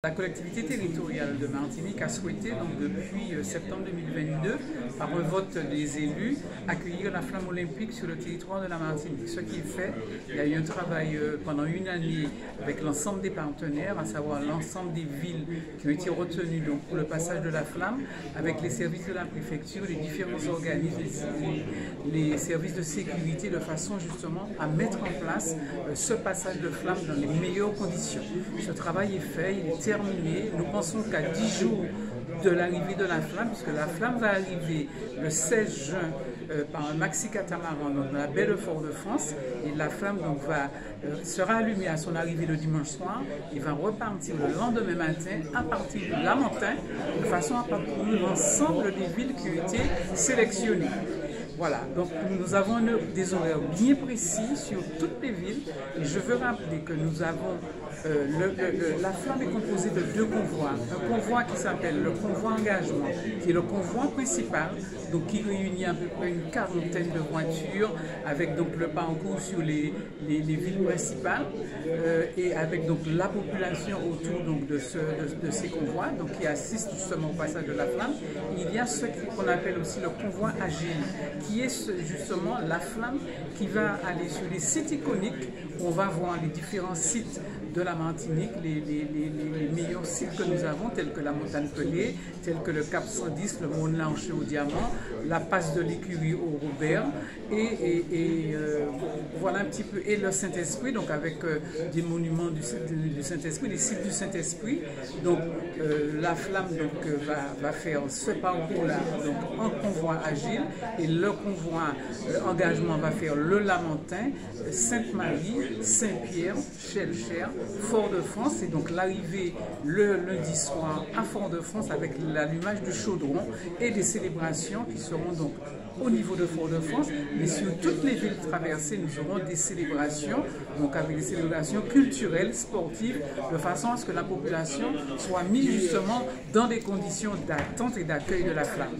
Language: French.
La collectivité territoriale de Martinique a souhaité, donc, depuis septembre 2022, par un vote des élus, accueillir la flamme olympique sur le territoire de la Martinique. Ce qui est fait, il y a eu un travail pendant une année avec l'ensemble des partenaires, à savoir l'ensemble des villes qui ont été retenues donc, pour le passage de la flamme, avec les services de la préfecture, les différents organismes, les services de sécurité, de façon justement à mettre en place ce passage de flamme dans les meilleures conditions. Ce travail est fait, il est terminé. Nous pensons qu'à 10 jours de l'arrivée de la flamme, puisque la flamme va arriver le 16 juin par un maxi catamaran dans la baie de Fort-de-France, et la flamme donc, sera allumée à son arrivée le dimanche soir et va repartir le lendemain matin à partir du Lamentin, de façon à parcourir l'ensemble des villes qui ont été sélectionnées. Voilà, donc nous avons des horaires bien précis sur toutes les villes, et je veux rappeler que nous avons la flamme est composée de deux convois. Un convoi qui s'appelle le convoi engagement, qui est le convoi principal, donc qui réunit à peu près une quarantaine de voitures, avec donc le parcours sur les villes principales, et avec donc la population autour donc, de ces convois, donc qui assistent justement au passage de la flamme. Il y a ce qu'on appelle aussi le convoi agile, qui est justement la flamme qui va aller sur les sites iconiques. On va voir les différents sites de la Martinique, les meilleurs sites que nous avons, tels que la montagne Pelée, tels que le Cap 110, le Mont-Lanché au Diamant, la passe de l'Écurie au Robert, et voilà un petit peu, et le Saint-Esprit, donc avec des monuments du Saint-Esprit, des sites du Saint-Esprit. Donc la flamme donc, va faire ce parcours-là en convoi agile, et le convoi engagement va faire le Lamentin, Sainte-Marie, Saint-Pierre, Chelcher, Fort-de-France, et donc l'arrivée le lundi soir à Fort-de-France avec l'allumage du chaudron et des célébrations qui seront donc au niveau de Fort-de-France, mais sur toutes les villes traversées, nous aurons des célébrations, donc avec des célébrations culturelles, sportives, de façon à ce que la population soit mise justement dans des conditions d'attente et d'accueil de la flamme.